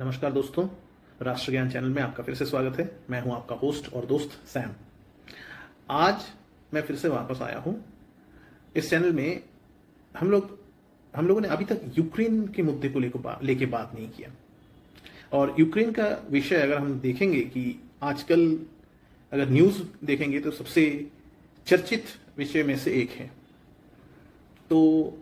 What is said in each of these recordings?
नमस्कार दोस्तों, राष्ट्र ज्ञान चैनल में आपका फिर से स्वागत है। मैं हूं आपका होस्ट और दोस्त सैम। आज मैं फिर से वापस आया हूं। इस चैनल में हम लोगों ने अभी तक यूक्रेन के मुद्दे को लेके बात नहीं किया। और यूक्रेन का विषय अगर हम देखेंगे कि आजकल अगर न्यूज़ देखेंगे तो सबसे चर्चित विषय में से एक है। तो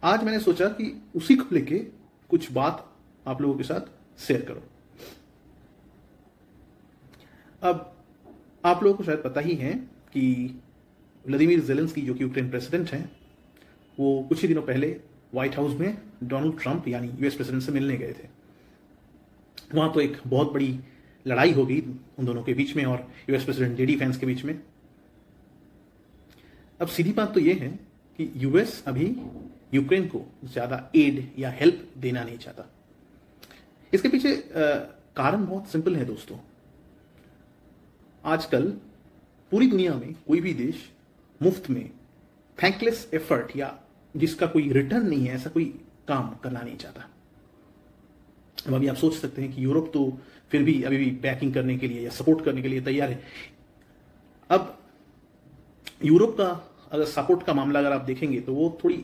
आज मैंने सोचा कि उसी को लेके कुछ बात आप लोगों के साथ शेयर करो। अब आप लोगों को शायद पता ही है कि व्लादिमीर ज़ेलेंस्की जो कि यूक्रेन प्रेसिडेंट हैं, वो कुछ ही दिनों पहले व्हाइट हाउस में डोनाल्ड ट्रंप यानी यूएस प्रेसिडेंट से मिलने गए थे। वहां तो एक बहुत बड़ी लड़ाई हो गई उन दोनों के बीच में और यूएस प्रेसिडेंट जेडी फैंस के बीच में। अब सीधी बात तो ये है कि यूएस अभी यूक्रेन को ज्यादा एड या हेल्प देना नहीं चाहता। इसके पीछे कारण बहुत सिंपल है दोस्तों। आजकल पूरी दुनिया में कोई भी देश मुफ्त में थैंकलेस एफर्ट या जिसका कोई रिटर्न नहीं है ऐसा कोई काम करना नहीं चाहता। अब अभी आप सोच सकते हैं कि यूरोप तो फिर भी अभी भी बैकिंग करने के लिए या सपोर्ट करने के लिए तैयार है। अब यूरोप का अगर सपोर्ट का मामला अगर आप देखेंगे तो वो थोड़ी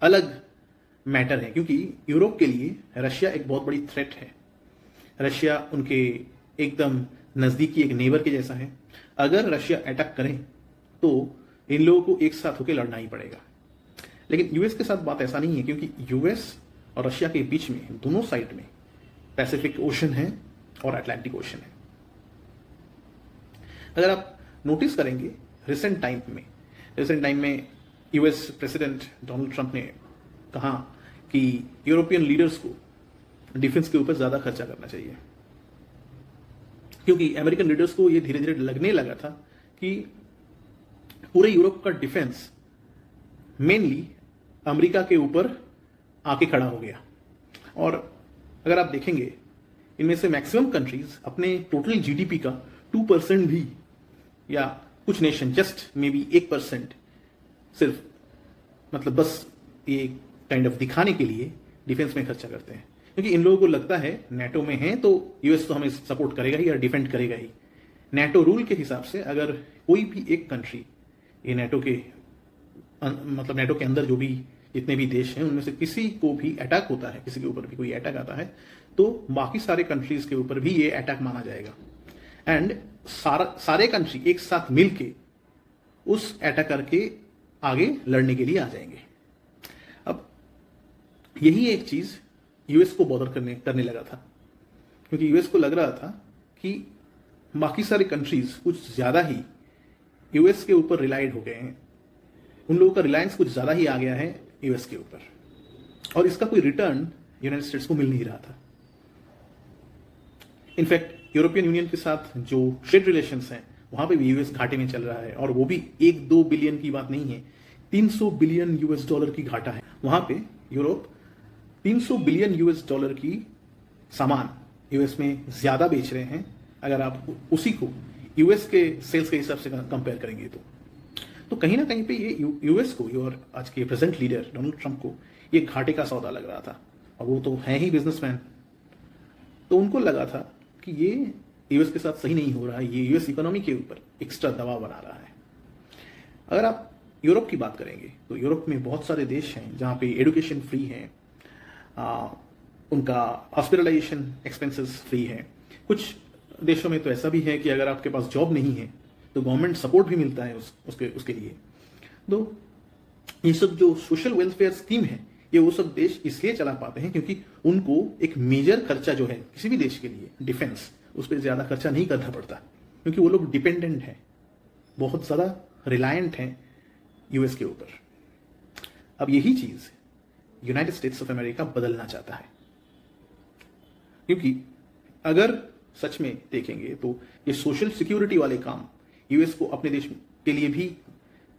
अलग मैटर है, क्योंकि यूरोप के लिए रशिया एक बहुत बड़ी थ्रेट है। रशिया उनके एकदम नजदीकी एक नेबर के जैसा है। अगर रशिया अटैक करें तो इन लोगों को एक साथ होकर लड़ना ही पड़ेगा। लेकिन यूएस के साथ बात ऐसा नहीं है, क्योंकि यूएस और रशिया के बीच में दोनों साइड में पैसिफिक ओशन है और अटलांटिक ओशन है। अगर आप नोटिस करेंगे रिसेंट टाइम में यूएस प्रेसिडेंट डोनाल्ड ट्रंप ने कहा कि यूरोपियन लीडर्स को डिफेंस के ऊपर ज्यादा खर्चा करना चाहिए, क्योंकि अमेरिकन लीडर्स को यह धीरे धीरे लगने लगा था कि पूरे यूरोप का डिफेंस मेनली अमेरिका के ऊपर आके खड़ा हो गया। और अगर आप देखेंगे इनमें से मैक्सिमम कंट्रीज अपने टोटल जीडीपी का 2% भी या कुछ नेशन जस्ट मे बी 1% सिर्फ मतलब बस ये काइंड ऑफ दिखाने के लिए डिफेंस में खर्चा करते हैं, क्योंकि इन लोगों को लगता है नेटो में है तो यूएस तो हमें सपोर्ट करेगा ही या डिफेंड करेगा ही। नेटो रूल के हिसाब से अगर कोई भी एक कंट्री ये नेटो के नेटो के अंदर जो भी जितने भी देश हैं उनमें से किसी को भी अटैक होता है, किसी के ऊपर भी कोई अटैक आता है तो बाकी सारे कंट्रीज के ऊपर भी ये अटैक माना जाएगा एंड सारे कंट्री एक साथ मिलके उस अटैकर के आगे लड़ने के लिए आ जाएंगे। अब यही एक चीज यूएस को बॉदर करने लगा था, क्योंकि यूएस को लग रहा था कि बाकी सारे कंट्रीज कुछ ज्यादा ही यूएस के ऊपर रिलाइड हो गए हैं। उन लोगों का रिलायंस कुछ ज्यादा ही आ गया है यूएस के ऊपर और इसका कोई रिटर्न यूनाइटेड स्टेट्स को मिल नहीं रहा था। इनफैक्ट यूरोपियन यूनियन के साथ जो ट्रेड रिलेशंस हैं वहां पे भी यूएस घाटे में चल रहा है, और वो भी 1-2 बिलियन की बात नहीं है, 300 बिलियन यूएस डॉलर की घाटा है। वहां पे यूरोप 300 बिलियन यूएस डॉलर की सामान यूएस में ज्यादा बेच रहे हैं अगर आप उसी को यूएस के सेल्स के हिसाब से कंपेयर करेंगे तो कहीं ना कहीं पे ये यूएस को और आज के प्रेजेंट लीडर डोनाल्ड ट्रंप को ये घाटे का सौदा लग रहा था। और वो तो है ही बिजनेसमैन, तो उनको लगा था कि ये यूएस के साथ सही नहीं हो रहा है, ये यूएस इकोनॉमी के ऊपर एक्स्ट्रा दबाव बना रहा है। अगर आप यूरोप की बात करेंगे तो यूरोप में बहुत सारे देश हैं जहां पे एजुकेशन फ्री है, उनका हॉस्पिटलाइजेशन एक्सपेंसेस फ्री है। कुछ देशों में तो ऐसा भी है कि अगर आपके पास जॉब नहीं है तो गवर्नमेंट सपोर्ट भी मिलता है उसके लिए। तो ये सब जो सोशल वेलफेयर स्कीम है ये वो सब देश इसलिए चला पाते हैं क्योंकि उनको एक मेजर खर्चा जो है किसी भी देश के लिए डिफेंस उस पर ज्यादा खर्चा नहीं करना पड़ता, क्योंकि वो लोग डिपेंडेंट हैं, बहुत ज्यादा रिलायंट हैं यूएस के ऊपर। अब यही चीज यूनाइटेड स्टेट्स ऑफ अमेरिका बदलना चाहता है, क्योंकि अगर सच में देखेंगे तो ये सोशल सिक्योरिटी वाले काम यूएस को अपने देश के लिए भी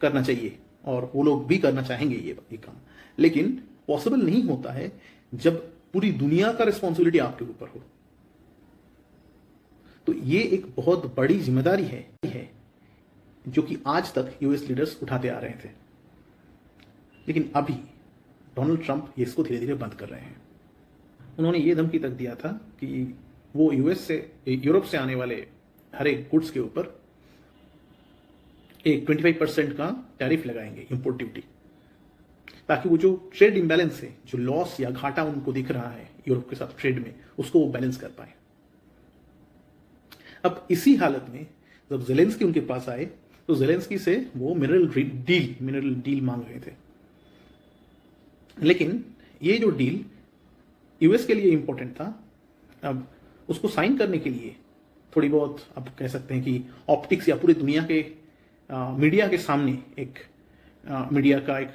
करना चाहिए और वो लोग भी करना चाहेंगे ये काम, लेकिन पॉसिबल नहीं होता है जब पूरी दुनिया का रिस्पॉन्सिबिलिटी आपके ऊपर हो। तो ये एक बहुत बड़ी जिम्मेदारी है जो कि आज तक यूएस लीडर्स उठाते आ रहे थे, लेकिन अभी डोनाल्ड ट्रंप ये इसको धीरे धीरे बंद कर रहे हैं। उन्होंने ये धमकी तक दिया था कि वो यूरोप से आने वाले हर एक गुड्स के ऊपर एक 25% का टैरिफ लगाएंगे, इंपोर्ट ड्यूटी, ताकि वो जो ट्रेड इम्बैलेंस है, जो लॉस या घाटा उनको दिख रहा है यूरोप के साथ ट्रेड में, उसको वो बैलेंस कर पाए। अब इसी हालत में जब जेलेंस्की उनके पास आए तो जेलेंस्की से वो मिनरल डील मांग रहे थे। लेकिन ये जो डील यूएस के लिए इंपॉर्टेंट था, अब उसको साइन करने के लिए थोड़ी बहुत आप कह सकते हैं कि ऑप्टिक्स या पूरी दुनिया के मीडिया के सामने एक मीडिया का एक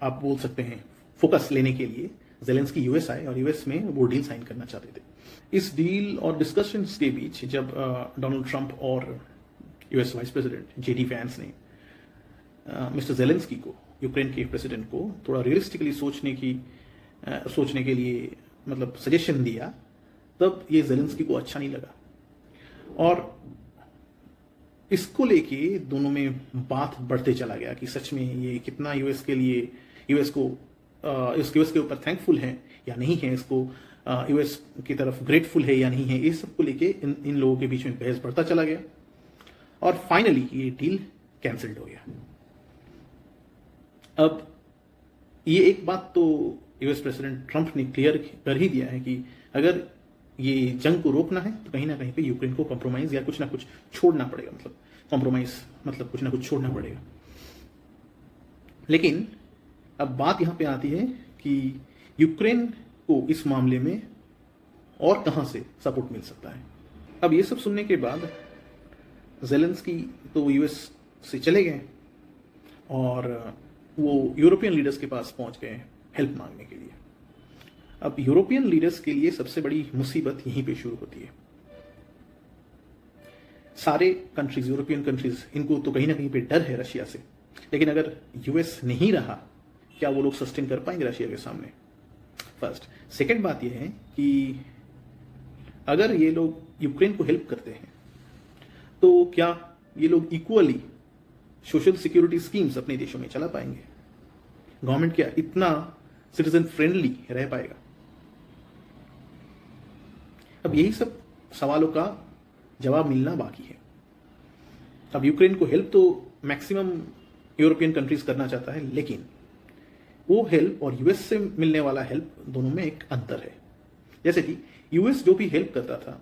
आप बोल सकते हैं फोकस लेने के लिए जेलेंस्की यूएस आए और यूएस में वो डील साइन करना चाहते थे। इस डील और डिस्कशंस के बीच जब डोनाल्ड ट्रंप और US vice president JD Vance ने मिस्टर जेलेंस्की को, यूक्रेन के प्रेसिडेंट को, थोड़ा रियलिस्टिकली सोचने के लिए मतलब सजेशन दिया, तब ये जेलेंस्की को अच्छा नहीं लगा और इसको लेके दोनों में बात बढ़ते चला गया कि सच में ये कितना यूएस के ऊपर थैंकफुल है या नहीं है, इसको यूएस की तरफ ग्रेटफुल है या नहीं है, ये सब को लेके इन लोगों के बीच में बहस बढ़ता चला गया और फाइनली ये डील कैंसिल्ड हो गया। अब ये एक बात तो यूएस प्रेसिडेंट ट्रंप ने क्लियर कर ही दिया है कि अगर ये जंग को रोकना है तो कहीं ना कहीं पे यूक्रेन को कॉम्प्रोमाइज या कुछ ना कुछ छोड़ना पड़ेगा, मतलब कॉम्प्रोमाइज मतलब कुछ ना कुछ छोड़ना पड़ेगा। लेकिन अब बात यहां पे आती है कि यूक्रेन को इस मामले में और कहां से सपोर्ट मिल सकता है। अब ये सब सुनने के बाद जेलेंस्की तो यूएस से चले गए और वो यूरोपियन लीडर्स के पास पहुंच गए हेल्प मांगने के लिए। अब यूरोपियन लीडर्स के लिए सबसे बड़ी मुसीबत यहीं पे शुरू होती है। सारे कंट्रीज, यूरोपियन कंट्रीज, इनको तो कहीं ना कहीं पे डर है रशिया से, लेकिन अगर यूएस नहीं रहा, क्या वो लोग सस्टेन कर पाएंगे रशिया के सामने? फर्स्ट। सेकंड बात यह है कि अगर ये लोग यूक्रेन को हेल्प करते हैं तो क्या ये लोग इक्वली सोशल सिक्योरिटी स्कीम्स अपने देशों में चला पाएंगे? गवर्नमेंट क्या इतना सिटीजन फ्रेंडली रह पाएगा? अब यही सब सवालों का जवाब मिलना बाकी है। अब यूक्रेन को हेल्प तो मैक्सिमम यूरोपियन कंट्रीज करना चाहता है, लेकिन वो हेल्प और यूएस से मिलने वाला हेल्प दोनों में एक अंतर है। जैसे कि यूएस जो भी हेल्प करता था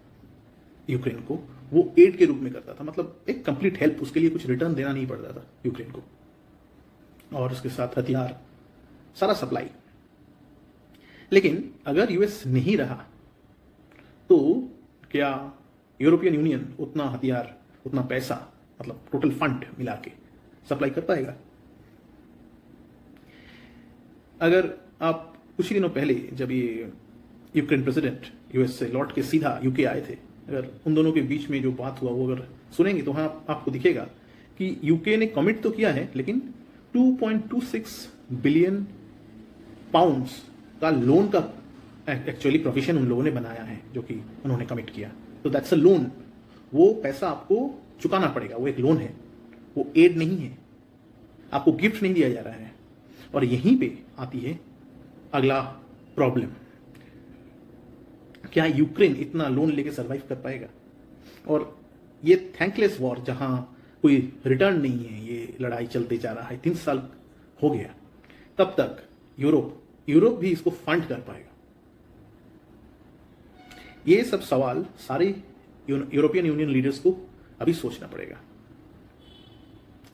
यूक्रेन को, वो एड के रूप में करता था, मतलब एक कंप्लीट हेल्प, उसके लिए कुछ रिटर्न देना नहीं पड़ता था यूक्रेन को, और उसके साथ हथियार, सारा सप्लाई। लेकिन अगर यूएस नहीं रहा तो क्या यूरोपियन यूनियन उतना हथियार, उतना पैसा, मतलब टोटल फंड मिला के सप्लाई कर पाएगा? अगर आप कुछ ही दिनों पहले जब ये यूक्रेन प्रेसिडेंट यूएस से लौट के सीधा यूके आए थे, अगर उन दोनों के बीच में जो बात हुआ वो अगर सुनेंगे तो हाँ आपको दिखेगा कि यूके ने कमिट तो किया है, लेकिन 2.26 बिलियन पाउंड्स का लोन का एक्चुअली प्रोविजन उन लोगों ने बनाया है, जो कि उन्होंने कमिट किया। तो दैट्स अ लोन, वो पैसा आपको चुकाना पड़ेगा, वो एक लोन है, वो एड नहीं है, आपको गिफ्ट नहीं दिया जा रहा है। और यहीं पे आती है अगला प्रॉब्लम, क्या यूक्रेन इतना लोन लेके सरवाइव कर पाएगा? और ये थैंकलेस वॉर जहां कोई रिटर्न नहीं है, ये लड़ाई चलते जा रहा है, 3 साल हो गया, तब तक यूरोप भी इसको फंड कर पाएगा? ये सब सवाल सारे यूरोपियन यूनियन लीडर्स को अभी सोचना पड़ेगा।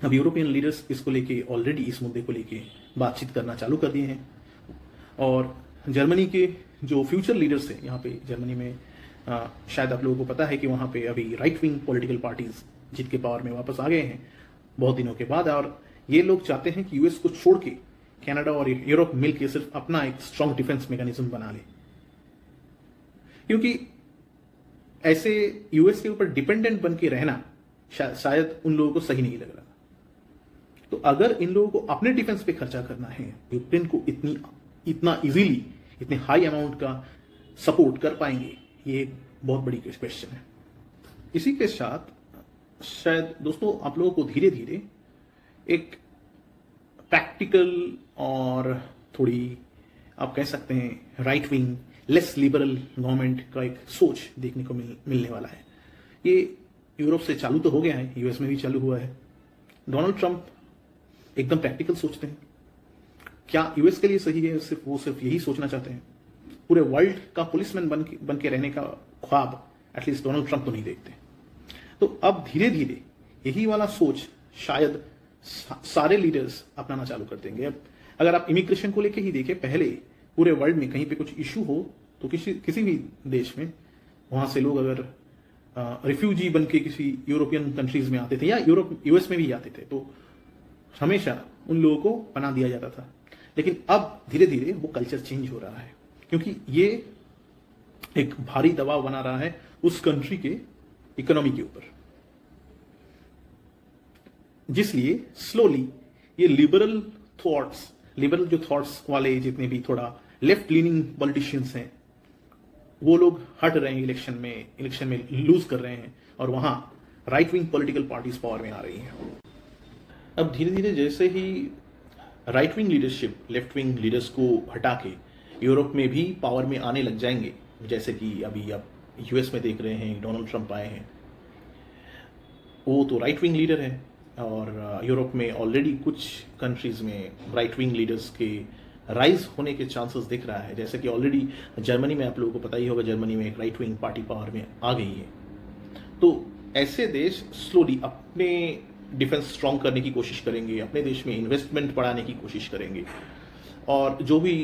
अब यूरोपियन लीडर्स इसको लेके ऑलरेडी, इस मुद्दे को लेके बातचीत करना चालू कर दिए हैं, और जर्मनी के जो फ्यूचर लीडर्स हैं यहाँ पे जर्मनी में, शायद आप लोगों को पता है कि वहाँ पे अभी राइट विंग पॉलिटिकल पार्टीज जीत के पावर में वापस आ गए हैं बहुत दिनों के बाद, और ये लोग चाहते हैं कि यूएस को छोड़ के कनाडा और यूरोप मिलकर सिर्फ अपना एक स्ट्रॉन्ग डिफेंस मैकेनिज्म बना ले, क्योंकि ऐसे यूएस के ऊपर डिपेंडेंट बन के रहना शायद उन लोगों को सही नहीं लग रहा। तो अगर इन लोगों को अपने डिफेंस पे खर्चा करना है, यूक्रेन को इतना इजीली, इतने हाई अमाउंट का सपोर्ट कर पाएंगे, ये एक बहुत बड़ी क्वेश्चन है। इसी के साथ शायद दोस्तों आप लोगों को धीरे धीरे एक प्रैक्टिकल और थोड़ी आप कह सकते हैं right wing less liberal government का एक सोच देखने को मिलने वाला है। ये यूरोप से चालू तो हो गया है, यूएस में भी चालू हुआ है। डोनाल्ड ट्रंप एकदम प्रैक्टिकल सोचते हैं। क्या यूएस के लिए सही है? सिर्फ यही सोचना चाहते हैं। पूरे वर्ल्ड का पुलिसमैन बन के रहने का ख्वाब एटलीस्ट डोनाल्ड ट्रंप तो नहीं देखते। तो अब धीरे धीरे यही वाला सोच शायद सारे लीडर्स अपनाना चालू कर देंगे। अब अगर आप इमिग्रेशन को लेके ही देखें, पहले पूरे वर्ल्ड में कहीं पे कुछ इशू हो तो किसी भी देश में वहां से लोग अगर रिफ्यूजी बन के किसी यूरोपियन कंट्रीज में आते थे या यूएस में भी आते थे तो हमेशा उन लोगों को पनाह दिया जाता था। लेकिन अब धीरे धीरे वो कल्चर चेंज हो रहा है, क्योंकि ये एक भारी दबाव बना रहा है उस कंट्री के इकोनॉमी के ऊपर, जिसलिए स्लोली ये लिबरल जो थॉट्स वाले जितने भी थोड़ा लेफ्ट लीनिंग पॉलिटिशियंस हैं वो लोग हट रहे हैं, इलेक्शन में लूज कर रहे हैं और वहां right wing political parties power में आ रही हैं। अब धीरे धीरे जैसे ही right wing leadership left wing leaders को हटा के यूरोप में भी पावर में आने लग जाएंगे, जैसे कि अभी आप यूएस में देख रहे हैं डोनाल्ड ट्रंप आए हैं, वो तो राइट विंग लीडर है और यूरोप में ऑलरेडी कुछ कंट्रीज में राइट विंग लीडर्स के राइज होने के चांसेस दिख रहा है। जैसे कि ऑलरेडी जर्मनी में आप लोगों को पता ही होगा, जर्मनी में एक राइट विंग पार्टी पावर में आ गई है। तो ऐसे देश स्लोली अपने डिफेंस स्ट्रांग करने की कोशिश करेंगे, अपने देश में इन्वेस्टमेंट बढ़ाने की कोशिश करेंगे और जो भी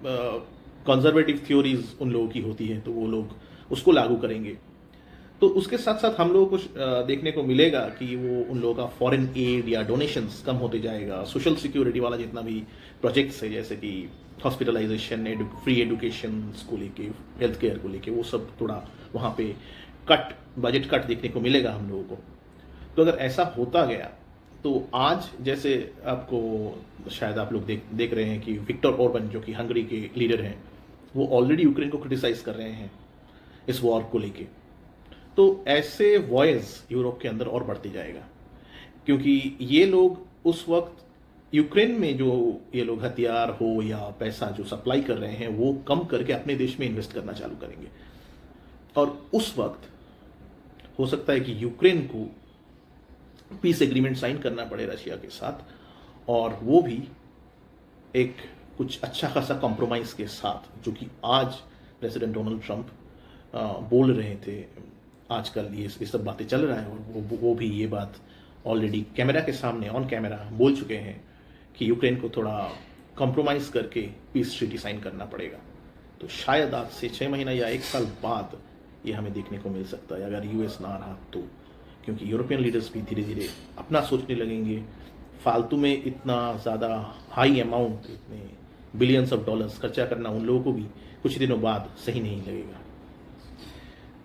कंजर्वेटिव थ्योरीज उन लोगों की होती है तो वो लोग उसको लागू करेंगे। तो उसके साथ साथ हम लोगों को देखने को मिलेगा कि वो उन लोगों का फॉरेन एड या डोनेशंस कम होते जाएगा। सोशल सिक्योरिटी वाला जितना भी प्रोजेक्ट्स है, जैसे कि हॉस्पिटलाइजेशन, फ्री एजुकेशन को लेके, हेल्थ केयर को लेके, वो सब थोड़ा वहाँ पे बजट कट देखने को मिलेगा हम लोगों को। तो अगर ऐसा होता गया तो आज जैसे आपको शायद आप लोग देख रहे हैं कि विक्टर ऑर्बन जो कि हंगरी के लीडर हैं, वो ऑलरेडी यूक्रेन को क्रिटिसाइज कर रहे हैं इस वॉर को लेके। तो ऐसे वॉयस यूरोप के अंदर और बढ़ती जाएगा, क्योंकि ये लोग उस वक्त यूक्रेन में जो ये लोग हथियार हो या पैसा जो सप्लाई कर रहे हैं वो कम करके अपने देश में इन्वेस्ट करना चालू करेंगे। और उस वक्त हो सकता है कि यूक्रेन को पीस एग्रीमेंट साइन करना पड़े रशिया के साथ, और वो भी एक कुछ अच्छा खासा कॉम्प्रोमाइज के साथ, जो कि आज प्रेसिडेंट डोनाल्ड ट्रंप बोल रहे थे। आजकल ये सब बातें चल रहा है और वो भी ये बात ऑलरेडी कैमरा के सामने ऑन कैमरा बोल चुके हैं कि यूक्रेन को थोड़ा कॉम्प्रोमाइज करके पीस ट्रीटी साइन करना पड़ेगा। तो शायद आज से 6 महीना या 1 साल बाद ये हमें देखने को मिल सकता है, अगर यूएस ना रहा तो, क्योंकि यूरोपियन लीडर्स भी धीरे धीरे अपना सोचने लगेंगे। फालतू में इतना ज़्यादा हाई अमाउंट, इतने बिलियंस ऑफ डॉलर्स खर्चा करना उन लोगों को भी कुछ दिनों बाद सही नहीं लगेगा।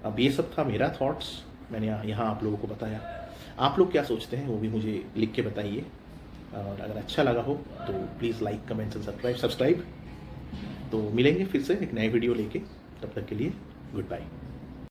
अब ये सब था मेरा थॉट्स, मैंने यहाँ आप लोगों को बताया। आप लोग क्या सोचते हैं वो भी मुझे लिख के बताइए, और अगर अच्छा लगा हो तो please like, comments and subscribe. तो मिलेंगे फिर से एक नए वीडियो लेके, तब तक के लिए गुड बाय।